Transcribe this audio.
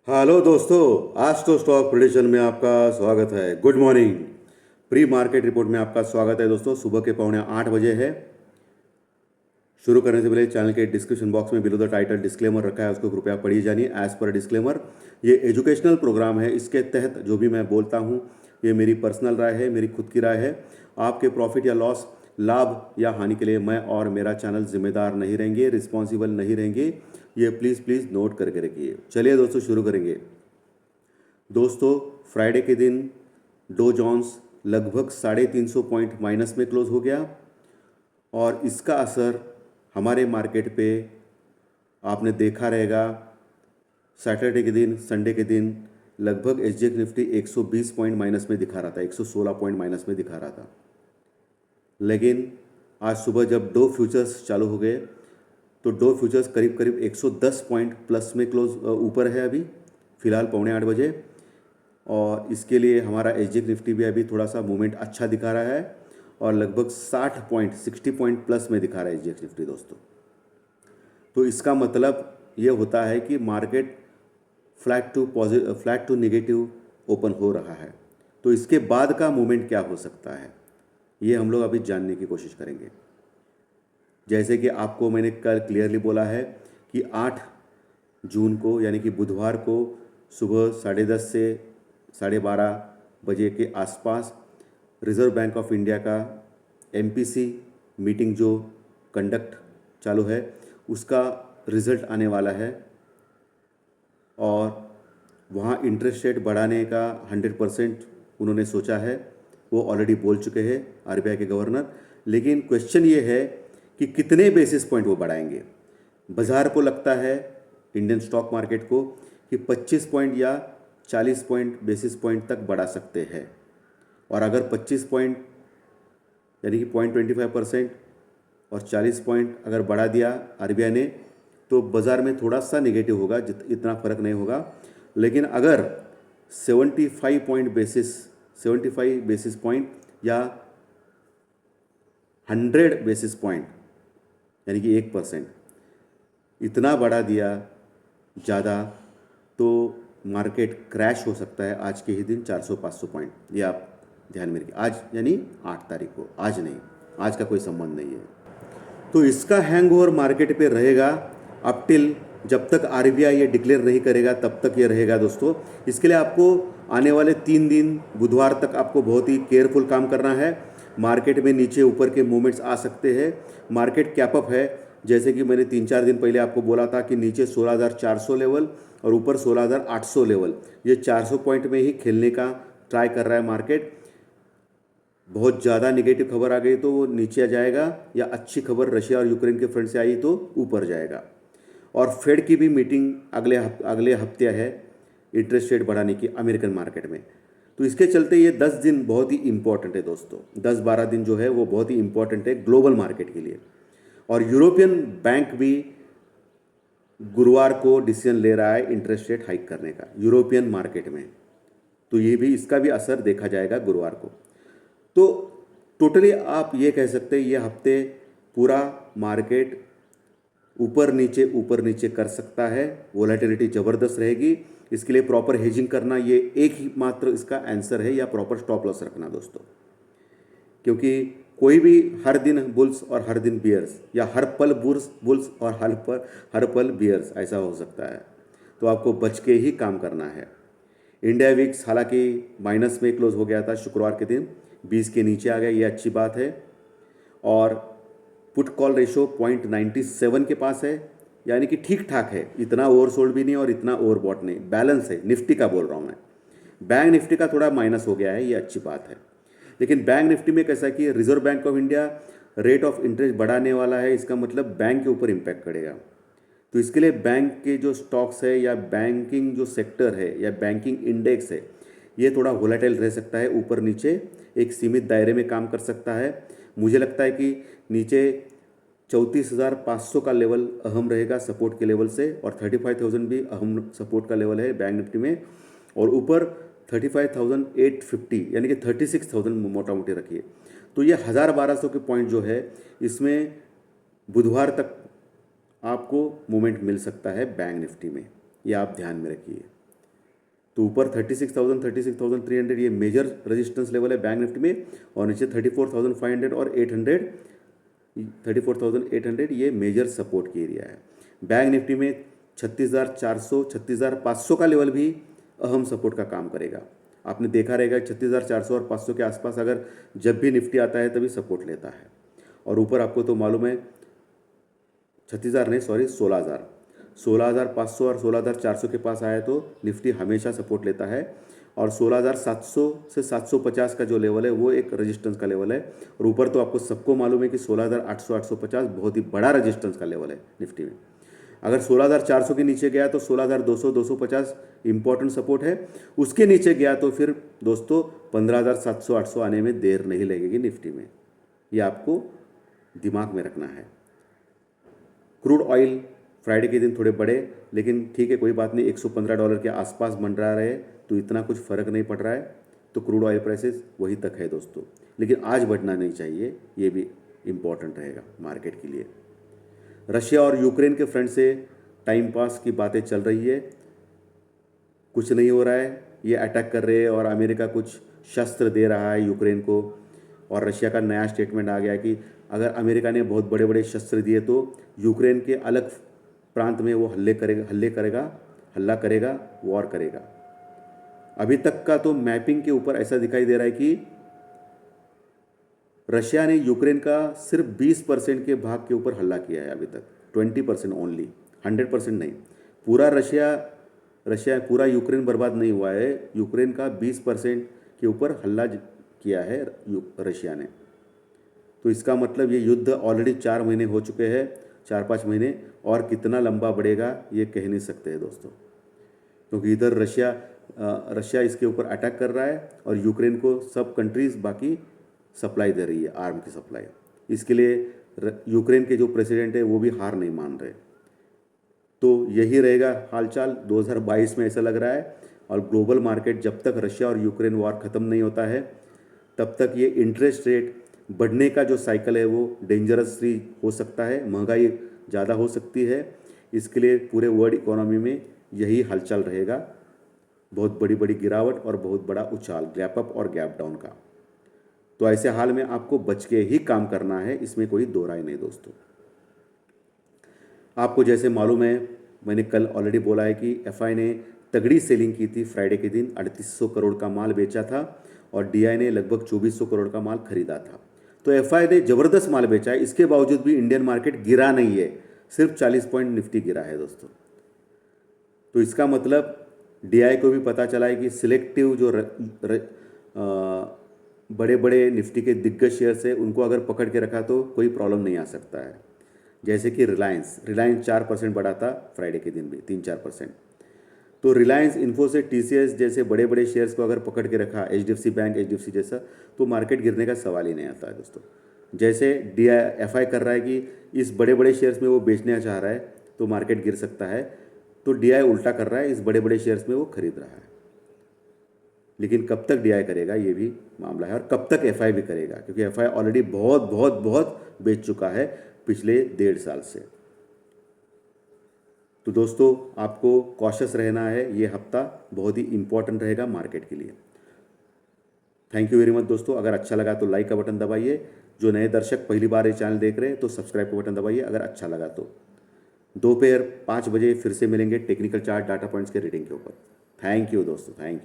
Hello दोस्तों। आज तो स्टॉक प्रेडिक्शन में आपका स्वागत है। Good morning. Pre market report में आपका स्वागत है दोस्तों। सुबह के 7:45 है। शुरू करने से पहले चैनल के डिस्क्रिप्शन बॉक्स में बिलो द टाइटल डिस्क्लेमर रखा है, उसको कृपया पढ़िए जानिए। एज पर डिस्क्लेमर, ये एजुकेशनल प्रोग्राम है। इसके तहत जो भी मैं बोलता हूँ ये मेरी पर्सनल राय है, मेरी खुद की राय है। आपके प्रॉफिट या लॉस, लाभ या हानि के लिए मैं और मेरा चैनल जिम्मेदार नहीं रहेंगे, रिस्पॉन्सिबल नहीं रहेंगे। ये प्लीज़ प्लीज़ नोट करके रखिए। चलिए दोस्तों, शुरू करेंगे। दोस्तों, फ्राइडे के दिन डो जोन्स लगभग 350 पॉइंट माइनस में क्लोज हो गया और इसका असर हमारे मार्केट पे आपने देखा रहेगा। सैटरडे के दिन, संडे के दिन लगभग एसजीएक्स निफ्टी 120 पॉइंट माइनस में दिखा रहा था, 116 पॉइंट माइनस में दिखा रहा था। लेकिन आज सुबह जब डो फ्यूचर्स चालू हो गए तो डो फ्यूचर्स करीब करीब 110 पॉइंट प्लस में क्लोज ऊपर है अभी फ़िलहाल 7:45 और इसके लिए हमारा एसजीएक्स निफ्टी भी अभी थोड़ा सा मूवमेंट अच्छा दिखा रहा है और लगभग 60 पॉइंट प्लस में दिखा रहा है एसजीएक्स निफ्टी दोस्तों। तो इसका मतलब ये होता है कि market flat to negative open हो रहा है। तो इसके बाद का मूवमेंट क्या हो सकता है, ये हम लोग अभी जानने की कोशिश करेंगे। जैसे कि आपको मैंने कल क्लियरली बोला है कि 8 जून को यानी कि बुधवार को सुबह 10:30 से 12:30 बजे के आसपास रिज़र्व बैंक ऑफ इंडिया का एमपीसी मीटिंग जो कंडक्ट चालू है उसका रिज़ल्ट आने वाला है और वहाँ इंटरेस्ट रेट बढ़ाने का 100% उन्होंने सोचा है। वो ऑलरेडी बोल चुके हैं आरबीआई के गवर्नर। लेकिन क्वेश्चन ये है कि कितने बेसिस पॉइंट वो बढ़ाएंगे। बाज़ार को लगता है, इंडियन स्टॉक मार्केट को, कि 25 पॉइंट या 40 पॉइंट बेसिस पॉइंट तक बढ़ा सकते हैं। और अगर 25 पॉइंट यानी कि 0.25% और 40 पॉइंट अगर बढ़ा दिया आरबीआई ने तो बाज़ार में थोड़ा सा नेगेटिव होगा, इतना फ़र्क नहीं होगा। लेकिन अगर 75 बेसिस पॉइंट या 100 बेसिस पॉइंट यानी कि 1% इतना बढ़ा दिया ज़्यादा तो मार्केट क्रैश हो सकता है आज के ही दिन 400-500 पॉइंट। ये आप ध्यान में रखिए। आज यानी 8 तारीख को, आज नहीं, आज का कोई संबंध नहीं है। तो इसका हैंगओवर मार्केट पे रहेगा अप टिल जब तक आरबीआई ये डिक्लेयर नहीं करेगा तब तक ये रहेगा दोस्तों। इसके लिए आपको आने वाले 3 दिन बुधवार तक आपको बहुत ही केयरफुल काम करना है। मार्केट में नीचे ऊपर के मूवमेंट्स आ सकते हैं। मार्केट कैपअप है, जैसे कि मैंने 3-4 दिन पहले आपको बोला था कि नीचे 16,400 लेवल और ऊपर 16,800 लेवल, ये 400 पॉइंट में ही खेलने का ट्राई कर रहा है मार्केट। बहुत ज़्यादा नेगेटिव खबर आ गई तो वो नीचे आ जाएगा, या अच्छी खबर रशिया और यूक्रेन के फ्रंट से आई तो ऊपर जाएगा। और फेड की भी मीटिंग अगले हफ्ते है इंटरेस्ट रेट बढ़ाने की अमेरिकन मार्केट में। तो इसके चलते ये 10 दिन बहुत ही इंपॉर्टेंट है दोस्तों। 10-12 दिन जो है वो बहुत ही इंपॉर्टेंट है ग्लोबल मार्केट के लिए। और यूरोपियन बैंक भी गुरुवार को डिसीजन ले रहा है इंटरेस्ट रेट हाइक करने का यूरोपियन मार्केट में। तो ये भी, इसका भी असर देखा जाएगा गुरुवार को। तो टोटली आप ये कह सकते हैं ये हफ्ते पूरा मार्केट ऊपर नीचे कर सकता है। वोलेटिलिटी ज़बरदस्त रहेगी। इसके लिए प्रॉपर हेजिंग करना ये एक ही मात्र इसका आंसर है, या प्रॉपर स्टॉप लॉस रखना दोस्तों। क्योंकि कोई भी हर दिन बुल्स और हर दिन बियर्स, या हर पल बुल्स और हर पल बियर्स ऐसा हो सकता है। तो आपको बच के ही काम करना है। इंडिया विक्स हालांकि माइनस में क्लोज हो गया था शुक्रवार के दिन, 20 के नीचे आ गया, ये अच्छी बात है। और पुट कॉल रेशो 0.97 के पास है, यानी कि ठीक ठाक है। इतना ओवरसोल्ड भी नहीं और इतना ओवरबॉट नहीं, बैलेंस है। निफ्टी का बोल रहा हूँ मैं। बैंक निफ्टी का थोड़ा माइनस हो गया है, ये अच्छी बात है। लेकिन बैंक निफ्टी में कैसा कि reserve bank of India rate of interest बढ़ाने वाला है, इसका मतलब बैंक के ऊपर इम्पैक्ट करेगा। तो इसके लिए बैंक के जो स्टॉक्स है या बैंकिंग जो सेक्टर है या बैंकिंग इंडेक्स है, ये थोड़ा वोलेटाइल रह सकता है। ऊपर नीचे एक सीमित दायरे में काम कर सकता है। मुझे लगता है कि नीचे 34,500 का लेवल अहम रहेगा सपोर्ट के लेवल से, और 35,000 भी अहम सपोर्ट का लेवल है बैंक निफ्टी में। और ऊपर 35,850 यानी कि 36,000 मोटा मोटी रखिए। तो ये 1,000-1,200 के पॉइंट जो है, इसमें बुधवार तक आपको मूवमेंट मिल सकता है बैंक निफ्टी में, ये आप ध्यान में रखिए। तो ऊपर 36,000 36,300 ये मेजर रेजिस्टेंस लेवल है बैंक निफ्टी में, और नीचे 34,500 और 800 34,800 ये मेजर सपोर्ट की एरिया है। बैंक निफ्टी में 36,400 36,500 का लेवल भी अहम सपोर्ट का काम करेगा। आपने देखा रहेगा 36,400 और 500 के आसपास अगर जब भी निफ्टी आता है तभी सपोर्ट लेता है। और ऊपर आपको तो मालूम है 36,000 नहीं, सॉरी 16,000 16,500 और 16,400 के पास आया तो निफ्टी हमेशा सपोर्ट लेता है। और 16,700 से 750 का जो लेवल है वो एक रेजिस्टेंस का लेवल है। और ऊपर तो आपको सबको मालूम है कि 16,800 850 बहुत ही बड़ा रेजिस्टेंस का लेवल है निफ्टी में। अगर 16,400 के नीचे गया तो 16,200 250 इंपॉर्टेंट सपोर्ट है। उसके नीचे गया तो फिर दोस्तों 15,700 800 आने में देर नहीं लगेगी निफ्टी में, ये आपको दिमाग में रखना है। क्रूड ऑयल फ्राइडे के दिन थोड़े बढ़े, लेकिन ठीक है कोई बात नहीं, $115 के आसपास बन रहा है तो इतना कुछ फ़र्क नहीं पड़ रहा है। तो क्रूड ऑयल प्राइसेस वही तक है दोस्तों, लेकिन आज बढ़ना नहीं चाहिए, ये भी इम्पॉर्टेंट रहेगा मार्केट के लिए। रशिया और यूक्रेन के फ्रंट से टाइम पास की बातें चल रही है, कुछ नहीं हो रहा है, ये अटैक कर रहे हैं और अमेरिका कुछ शस्त्र दे रहा है यूक्रेन को। और रशिया का नया स्टेटमेंट आ गया कि अगर अमेरिका ने बहुत बड़े बड़े शस्त्र दिए तो यूक्रेन के अलग प्रांत में वो हल्ला करेगा, वॉर करेगा। अभी तक का तो मैपिंग के ऊपर ऐसा दिखाई दे रहा है कि रशिया ने यूक्रेन का सिर्फ 20% के भाग के ऊपर हल्ला किया है अभी तक, 20% ओनली, 100% नहीं। पूरा रशिया पूरा यूक्रेन बर्बाद नहीं हुआ है, यूक्रेन का 20% के ऊपर हल्ला किया है रशिया ने। तो इसका मतलब ये युद्ध ऑलरेडी 4 महीने हो चुके हैं, 4-5 महीने, और कितना लंबा बढ़ेगा ये कह नहीं सकते हैं दोस्तों, क्योंकि इधर रशिया इसके ऊपर अटैक कर रहा है और यूक्रेन को सब कंट्रीज़ बाकी सप्लाई दे रही है, आर्म की सप्लाई। इसके लिए यूक्रेन के जो प्रेसिडेंट है वो भी हार नहीं मान रहे। तो यही रहेगा हालचाल 2022 में, ऐसा लग रहा है। और ग्लोबल मार्केट जब तक रशिया और यूक्रेन वॉर ख़त्म नहीं होता है तब तक ये इंटरेस्ट रेट बढ़ने का जो साइकिल है वो डेंजरसली हो सकता है, महंगाई ज़्यादा हो सकती है। इसके लिए पूरे वर्ल्ड इकोनॉमी में यही हलचल रहेगा, बहुत बड़ी बड़ी गिरावट और बहुत बड़ा उछाल, गैप अप और गैप डाउन का। तो ऐसे हाल में आपको बच के ही काम करना है, इसमें कोई दो राय नहीं दोस्तों। आपको जैसे मालूम है, मैंने कल ऑलरेडी बोला है कि एफआई ने तगड़ी सेलिंग की थी फ्राइडे के दिन, 3800 करोड़ का माल बेचा था और डीआई ने लगभग 2400 करोड़ का माल खरीदा था। तो एफआई ने ज़बरदस्त माल बेचा है, इसके बावजूद भी इंडियन मार्केट गिरा नहीं है, सिर्फ 40 पॉइंट निफ्टी गिरा है दोस्तों। तो इसका मतलब डीआई को भी पता चला है कि सिलेक्टिव जो बड़े बड़े निफ्टी के दिग्गज शेयर्स है उनको अगर पकड़ के रखा तो कोई प्रॉब्लम नहीं आ सकता है। जैसे कि रिलायंस 4% बढ़ा था फ्राइडे के दिन भी, 3-4%। तो रिलायंस, इन्फोसिस, टीसीएस जैसे बड़े बड़े शेयर्स को अगर पकड़ के रखा, एचडीएफसी बैंक, एचडीएफसी जैसा, तो मार्केट गिरने का सवाल ही नहीं आता है दोस्तों। जैसे एफआई कर रहा है कि इस बड़े बड़े शेयर्स में वो बेचना चाह रहा है तो मार्केट गिर सकता है, तो डीआई उल्टा कर रहा है, इस बड़े बड़े शेयर्स में वो खरीद रहा है। लेकिन कब तक डीआई करेगा ये भी मामला है, और कब तक एफआई भी करेगा, क्योंकि एफआई ऑलरेडी बहुत बहुत बहुत बेच चुका है पिछले 1.5 साल से। तो दोस्तों आपको कॉशियस रहना है, ये हफ्ता बहुत ही इंपॉर्टेंट रहेगा मार्केट के लिए। थैंक यू वेरी मच दोस्तों। अगर अच्छा लगा तो लाइक का बटन दबाइए, जो नए दर्शक पहली बार ये चैनल देख रहे हैं तो सब्सक्राइब का बटन दबाइए अगर अच्छा लगा तो। दोपहर 5 बजे फिर से मिलेंगे टेक्निकल चार्ट डाटा पॉइंट्स के रीडिंग के ऊपर। थैंक यू दोस्तों, थैंक यू।